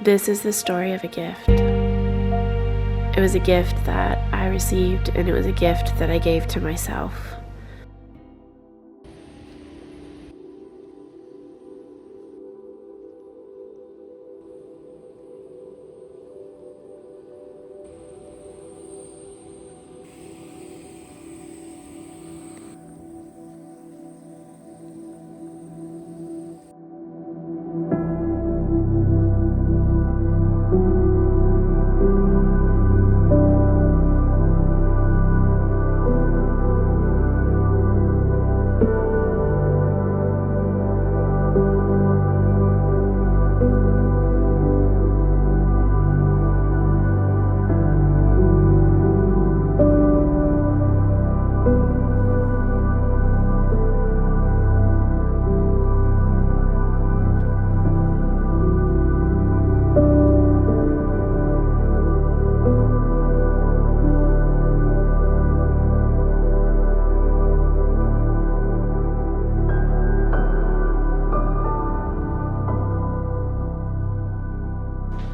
This is the story of a gift. It was a gift that I received, and it was a gift that I gave to myself.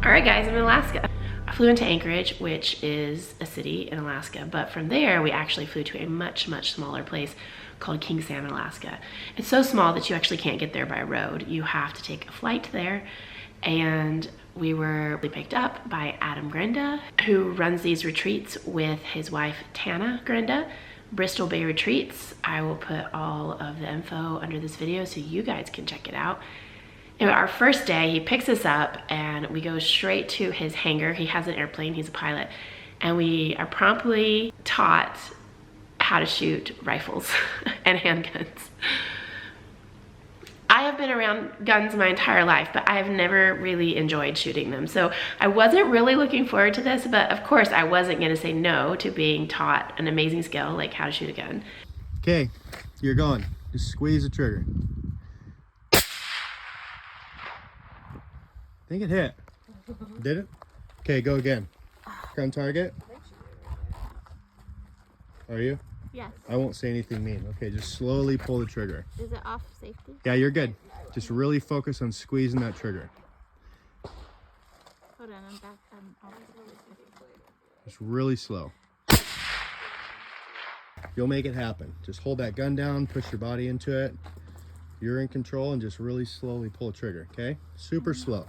All right, guys, I'm in Alaska. I flew into Anchorage, which is a city in Alaska, but from there we actually flew to a much, much smaller place called King Salmon, Alaska. It's so small that you actually can't get there by road. You have to take a flight there, and we were picked up by Tana Grenda, who runs these retreats with his wife, Tana Grenda, Bristol Bay Retreats. I will put all of the info under this video so you guys can check it out. And our first day, he picks us up and we go straight to his hangar. He has an airplane, he's a pilot. And we are promptly taught how to shoot rifles and handguns. I have been around guns my entire life, but I have never really enjoyed shooting them. So I wasn't really looking forward to this, but of course I wasn't gonna say no to being taught an amazing skill like how to shoot a gun. Okay, you're going. Just squeeze the trigger. I think it hit. Did it? Okay, go again. On target. Are you? Yes. I won't say anything mean. Okay, just slowly pull the trigger. Is it off safety? Yeah, you're good. Just really focus on squeezing that trigger. Hold on, I'm back. I'm off. Just really slow. You'll make it happen. Just hold that gun down, push your body into it. You're in control, and just really slowly pull the trigger, okay? Super slow.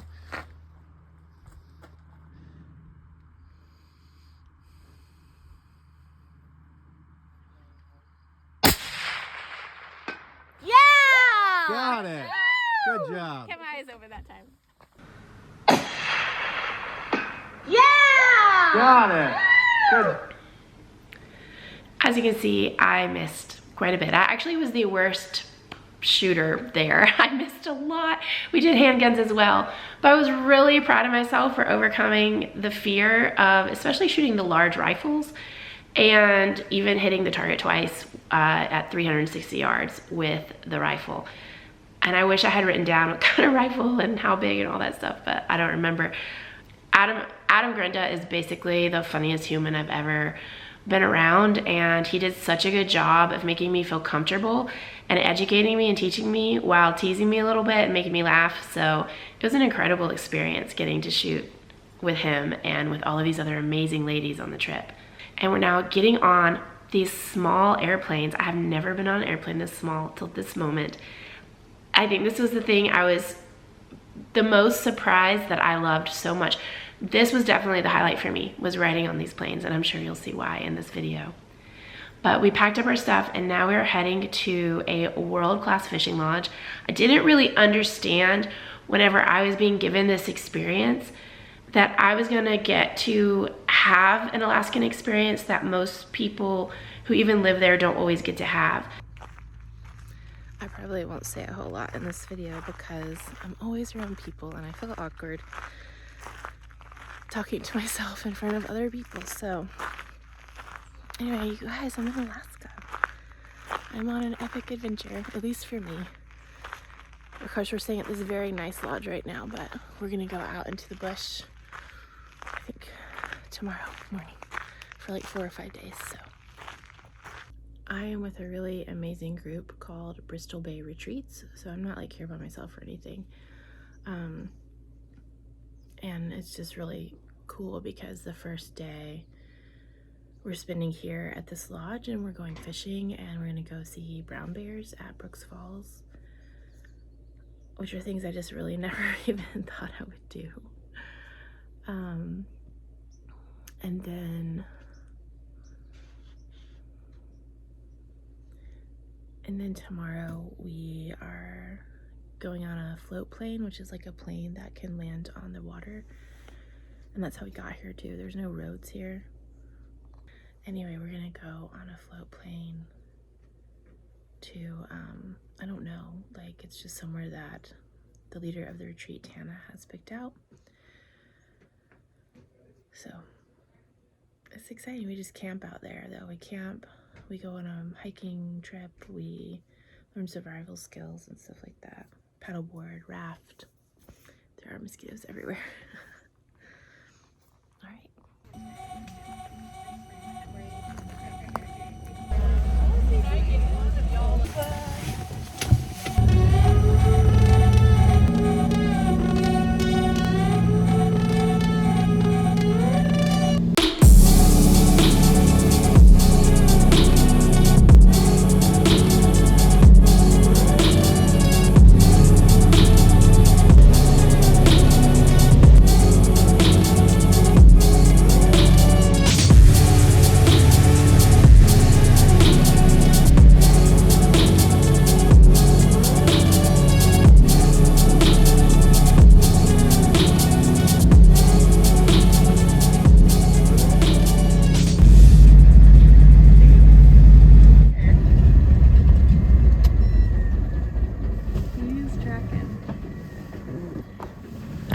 Yeah! Got it. Good job. Kept my eyes open that time. Got it. Good. As you can see, I missed quite a bit. I actually was the worst shooter there. I missed a lot. We did handguns as well, but I was really proud of myself for overcoming the fear of especially shooting the large rifles and even hitting the target twice at 360 yards with the rifle. And I wish I had written down what kind of rifle and how big and all that stuff, but I don't remember. Tana Grenda is basically the funniest human I've ever been around, and he did such a good job of making me feel comfortable and educating me and teaching me while teasing me a little bit and making me laugh. So it was an incredible experience getting to shoot with him and with all of these other amazing ladies on the trip. And we're now getting on these small airplanes. I have never been on an airplane this small till this moment. I think this was the thing I was the most surprised that I loved so much. This was definitely the highlight for me, was riding on these planes, and I'm sure you'll see why in this video. But we packed up our stuff and now we're heading to a world-class fishing lodge. I didn't really understand whenever I was being given this experience that I was gonna get to have an Alaskan experience that most people who even live there don't always get to have. I probably won't say a whole lot in this video because I'm always around people and I feel awkward talking to myself in front of other people. So anyway, you guys, I'm in Alaska. I'm on an epic adventure, at least for me. Of course, we're staying at this very nice lodge right now, but we're gonna go out into the bush, I think tomorrow morning, for like 4 or 5 days. So I am with a really amazing group called Bristol Bay Retreats, so I'm not like here by myself or anything. and it's just really cool because the first day we're spending here at this lodge and we're going fishing, and we're gonna go see brown bears at Brooks Falls, which are things I just really never even thought I would do. And then tomorrow we are going on a float plane, which is like a plane that can land on the water. And that's how we got here too. There's no roads here. Anyway, we're gonna go on a float plane to, I don't know, like it's just somewhere that the leader of the retreat, Tana, has picked out. So it's exciting. We just camp out there though. We camp, we go on a hiking trip, we learn survival skills and stuff like that. Paddleboard, raft. There are mosquitoes everywhere. All right.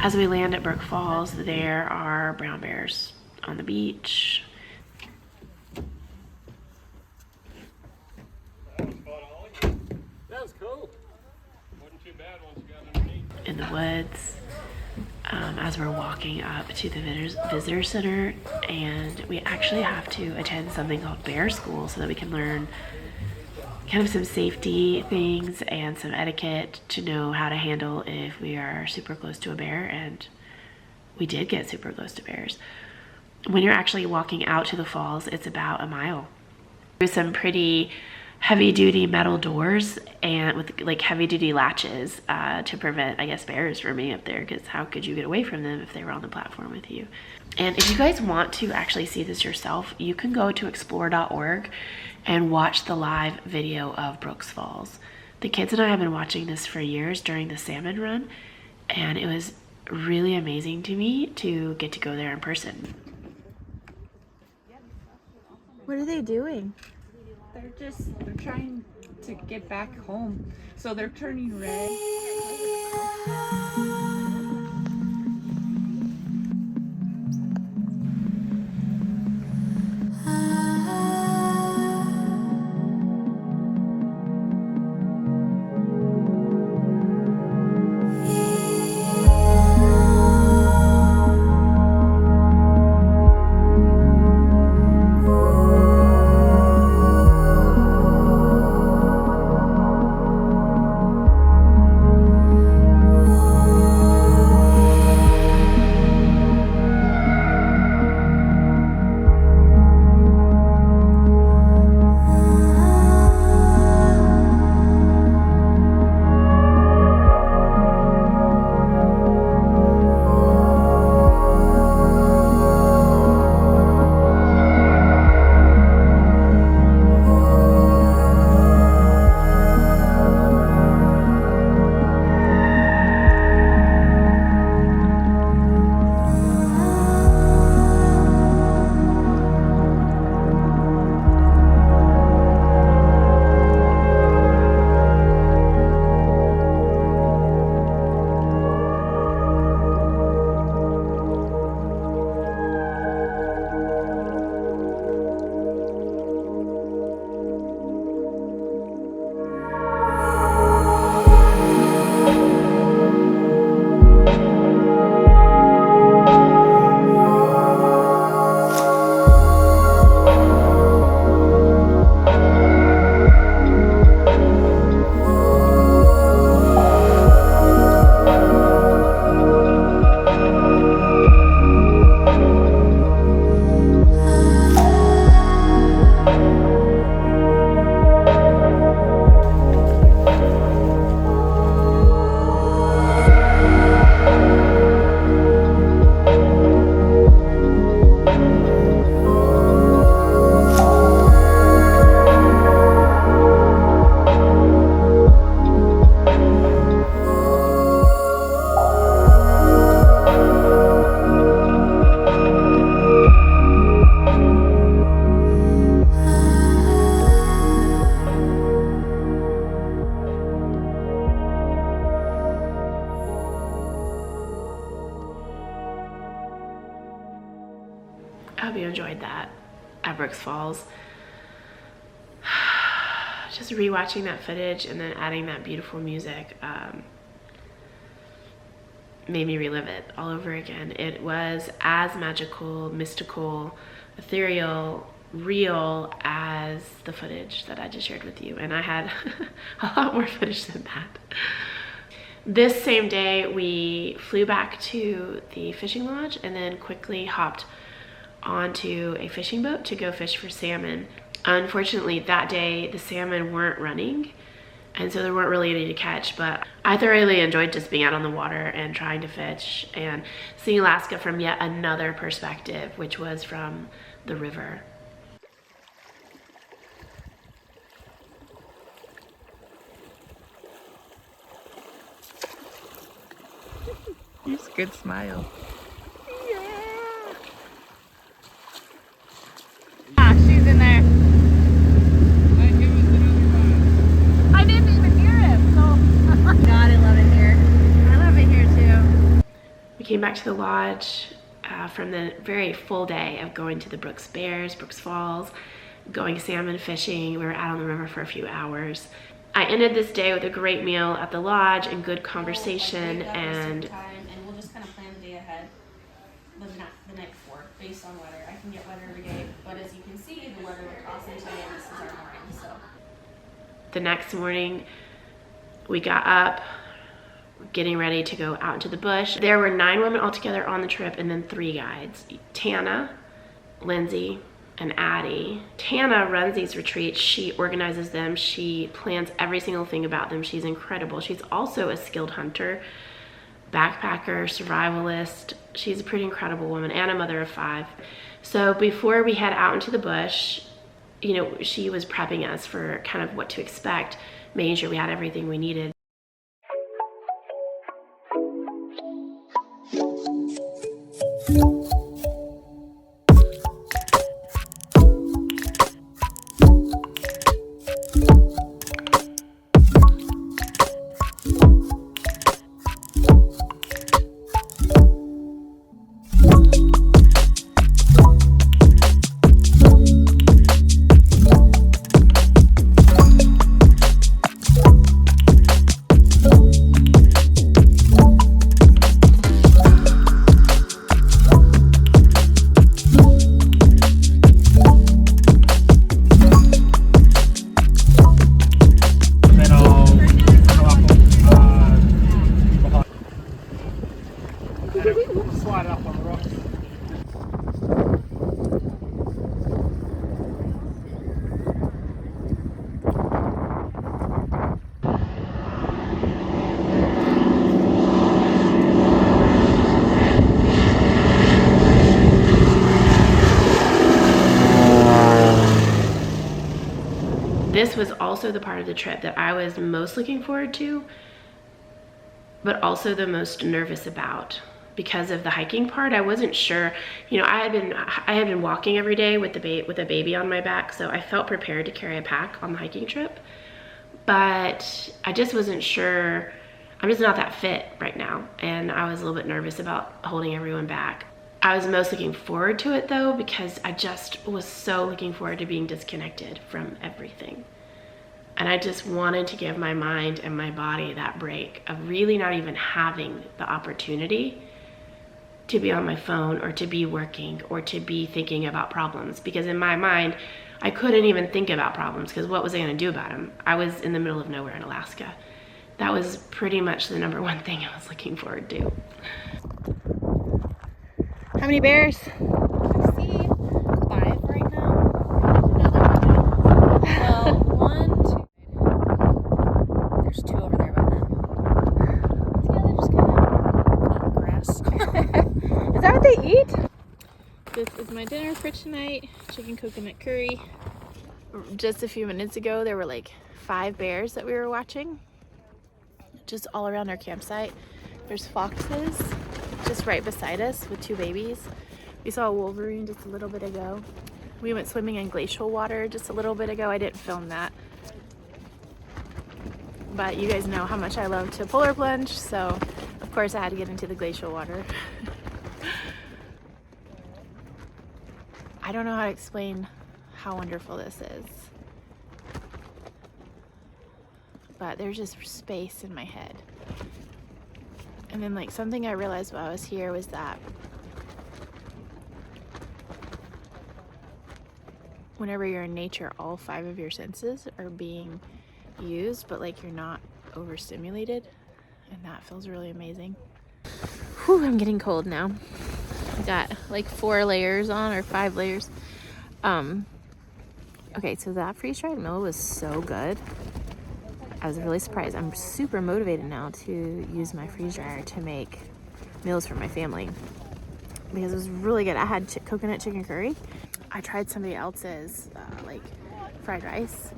As we land at Brook Falls, there are brown bears on the beach. That was cool. Wasn't too bad once you got underneath. In the woods, as we're walking up to the visitor center, and we actually have to attend something called bear school so that we can learn kind of some safety things and some etiquette to know how to handle if we are super close to a bear, and we did get super close to bears. When you're actually walking out to the falls, it's about a mile. There's some pretty heavy-duty metal doors and with like heavy-duty latches to prevent, I guess, bears from being up there, because how could you get away from them if they were on the platform with you? And if you guys want to actually see this yourself, you can go to explore.org and watch the live video of Brooks Falls. The kids and I have been watching this for years during the Salmon run, and it was really amazing to me to get to go there in person. What are they doing? They're trying to get back home, so they're turning red. hope you enjoyed that at Brooks Falls. Just rewatching that footage and then adding that beautiful music made me relive it all over again. It was as magical, mystical, ethereal, real as the footage that I just shared with you. And I had a lot more footage than that. This same day, we flew back to the fishing lodge and then quickly hopped onto a fishing boat to go fish for salmon. Unfortunately, that day, the salmon weren't running, and so there weren't really any to catch, but I thoroughly enjoyed just being out on the water and trying to fish and seeing Alaska from yet another perspective, which was from the river. You have a good smile. Ah, she's in there. I didn't even hear him, so. God, I love it here. I love it here too. We came back to the lodge from the very full day of going to the Brooks Bears, Brooks Falls, going salmon fishing. We were out on the river for a few hours. I ended this day with a great meal at the lodge and good conversation, and we'll just kind of plan the day ahead, the night before, based on weather. I can get weather every day, but as you can see, the weather looked awesome today, and this is our morning, so. the next morning we got up, getting ready to go out into the bush. There were 9 women altogether on the trip and then 3 guides. Tana, Lindsay, and Addie. Tana runs these retreats. She organizes them. She plans every single thing about them. She's incredible. She's also a skilled hunter, backpacker, survivalist. She's a pretty incredible woman and a mother of 5. So before we head out into the bush, you know, she was prepping us for kind of what to expect, making sure we had everything we needed. Slide up on the rocks. This was also the part of the trip that I was most looking forward to, but also the most nervous about. Because of the hiking part, I wasn't sure. You know, I had been walking every day with a baby on my back, so I felt prepared to carry a pack on the hiking trip. But I just wasn't sure. I'm just not that fit right now, and I was a little bit nervous about holding everyone back. I was most looking forward to it though, because I just was so looking forward to being disconnected from everything. And I just wanted to give my mind and my body that break of really not even having the opportunity to be on my phone or to be working or to be thinking about problems. Because in my mind, I couldn't even think about problems, because what was I gonna do about them? I was in the middle of nowhere in Alaska. That was pretty much the #1 thing I was looking forward to. How many bears? I see 5 right now. Well, 1, 2. There's 2 over there by them. Yeah, they're just kind of eating grass. Is that what they eat? This is my dinner for tonight, chicken coconut curry. Just a few minutes ago, there were like 5 bears that we were watching, just all around our campsite. There's foxes just right beside us with 2 babies. We saw a wolverine just a little bit ago. We went swimming in glacial water just a little bit ago. I didn't film that, but you guys know how much I love to polar plunge, so of course I had to get into the glacial water. I don't know how to explain how wonderful this is. But there's just space in my head. And then like something I realized while I was here was that whenever you're in nature, all 5 of your senses are being used, but like you're not overstimulated, and that feels really amazing. Whew, I'm getting cold now. I got like 4 layers on, or 5 layers. Okay, so that freeze-dried meal was so good. I was really surprised. I'm super motivated now to use my freeze dryer to make meals for my family because it was really good. I had coconut chicken curry. I tried somebody else's like fried rice.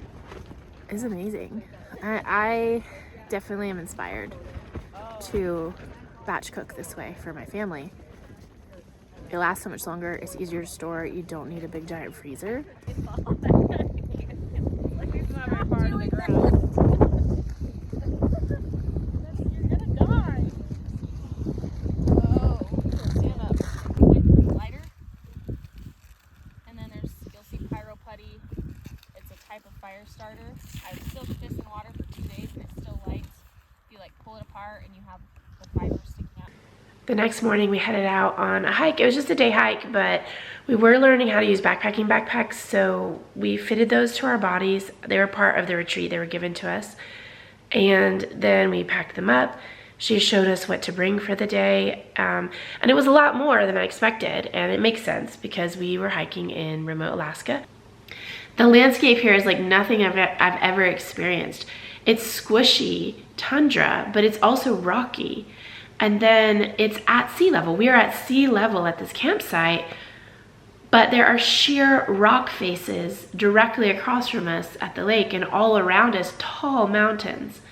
It's amazing. I definitely am inspired to batch cook this way for my family. It lasts so much longer. It's easier to store. You don't need a big giant freezer. Fire starter. I would soak this in water for 2 days and it still lights. You like pull it apart and you have the fibers sticking out. The next morning we headed out on a hike. It was just a day hike, but we were learning how to use backpacking backpacks, so we fitted those to our bodies. They were part of the retreat. They were given to us. And then we packed them up. She showed us what to bring for the day. And it was a lot more than I expected, and it makes sense because we were hiking in remote Alaska. The landscape here is like nothing I've ever experienced. It's squishy tundra, but it's also rocky. And then it's at sea level. We are at sea level at this campsite, but there are sheer rock faces directly across from us at the lake, and all around us, tall mountains.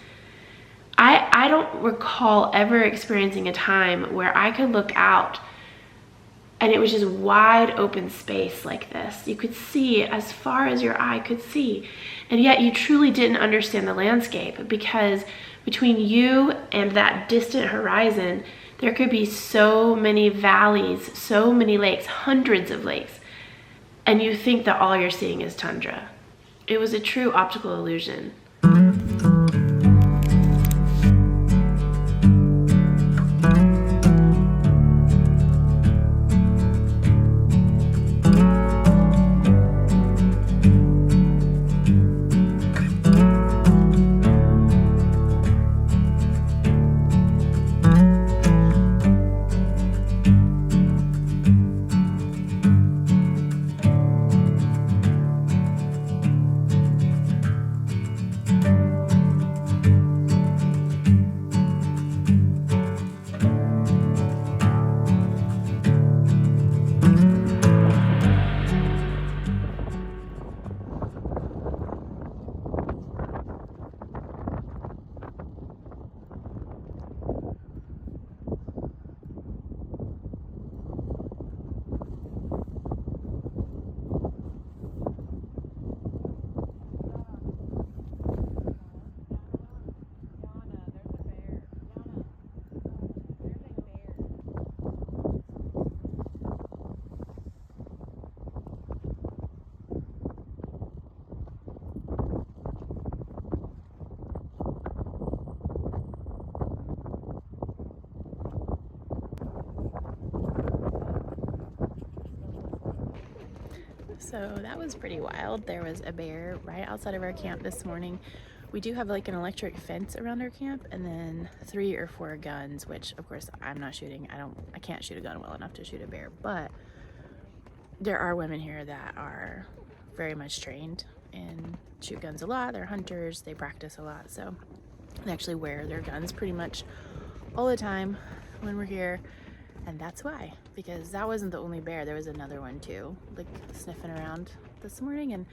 I don't recall ever experiencing a time where I could look out and it was just wide open space like this. You could see as far as your eye could see. And yet you truly didn't understand the landscape, because between you and that distant horizon, there could be so many valleys, so many lakes, hundreds of lakes. And you think that all you're seeing is tundra. It was a true optical illusion. So that was pretty wild. There was a bear right outside of our camp this morning. We do have like an electric fence around our camp, and then 3 or 4 guns, which of course I'm not shooting. I can't shoot a gun well enough to shoot a bear, but there are women here that are very much trained and shoot guns a lot. They're hunters, they practice a lot, so they actually wear their guns pretty much all the time when we're here. And that's why, because that wasn't the only bear. There was another one too, like sniffing around this morning. And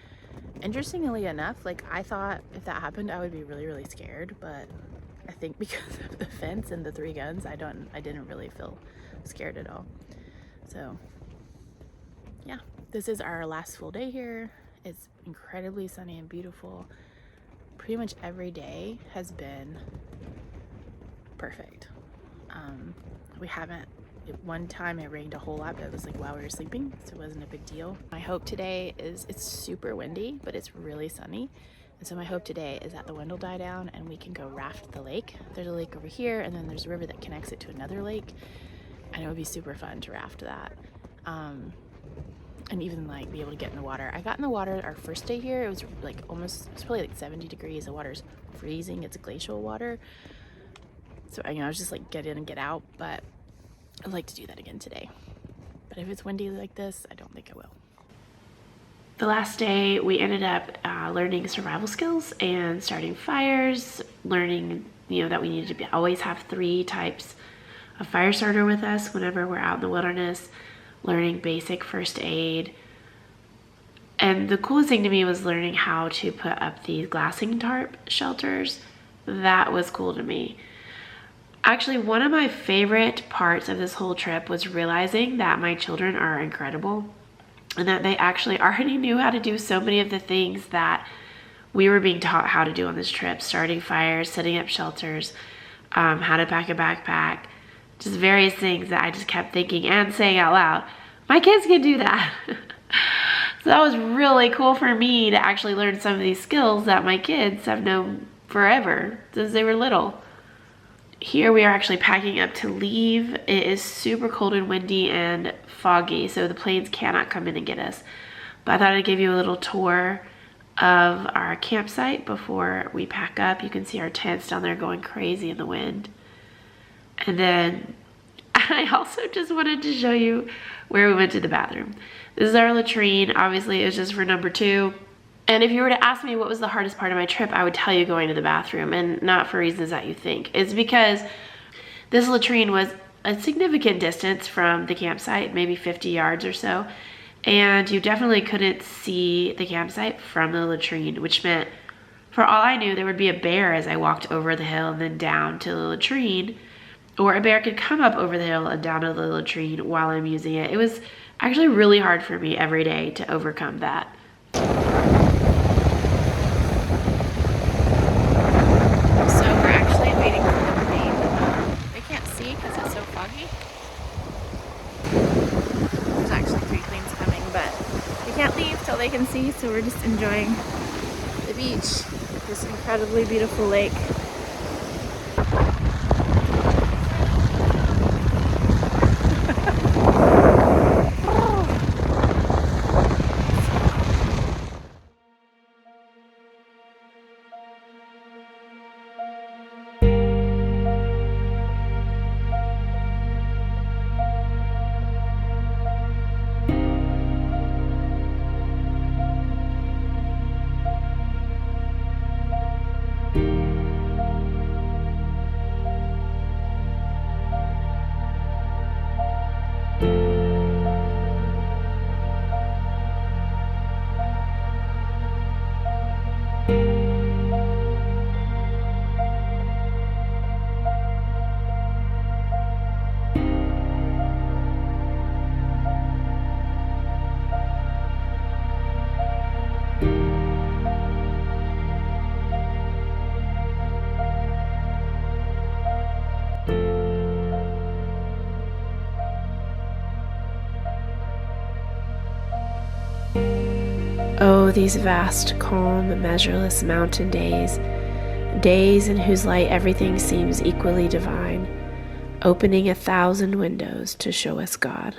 interestingly enough, like I thought if that happened, I would be really, really scared. But I think because of the fence and the 3 guns, I didn't really feel scared at all. So yeah, this is our last full day here. It's incredibly sunny and beautiful. Pretty much every day has been perfect. We haven't One time it rained a whole lot, but it was like while we were sleeping, so it wasn't a big deal. My hope today is, it's super windy, but it's really sunny. And so my hope today is that the wind will die down and we can go raft the lake. There's a lake over here, and then there's a river that connects it to another lake. And it would be super fun to raft that. And even like be able to get in the water. I got in the water our first day here. It was like almost, it's probably like 70 degrees. The water's freezing. It's glacial water. So, you know, I was just like get in and get out, but I'd like to do that again today. But if it's windy like this, I don't think I will. The last day we ended up learning survival skills and starting fires, learning, you know, that we needed to always have 3 types of fire starter with us whenever we're out in the wilderness, learning basic first aid. And the coolest thing to me was learning how to put up these glassing tarp shelters. That was cool to me. Actually, one of my favorite parts of this whole trip was realizing that my children are incredible and that they actually already knew how to do so many of the things that we were being taught how to do on this trip. Starting fires, setting up shelters, how to pack a backpack, just various things that I just kept thinking and saying out loud, my kids can do that. So that was really cool for me to actually learn some of these skills that my kids have known forever since they were little. Here we are actually packing up to leave. It is super cold and windy and foggy, so the planes cannot come in and get us. But I thought I'd give you a little tour of our campsite before we pack up. You can see our tents down there going crazy in the wind. And then I also just wanted to show you where we went to the bathroom. This is our latrine. Obviously, it was just for number 2. And if you were to ask me what was the hardest part of my trip, I would tell you going to the bathroom, and not for reasons that you think. It's because this latrine was a significant distance from the campsite, maybe 50 yards or so. And you definitely couldn't see the campsite from the latrine, which meant, for all I knew, there would be a bear as I walked over the hill and then down to the latrine. Or a bear could come up over the hill and down to the latrine while I'm using it. It was actually really hard for me every day to overcome that. So we're actually waiting for the plane. They can't see because it's so foggy. There's actually 3 planes coming, but they can't leave till they can see, so we're just enjoying the beach, this incredibly beautiful lake. Oh, these vast, calm, measureless mountain days, days in whose light everything seems equally divine, opening 1,000 windows to show us God.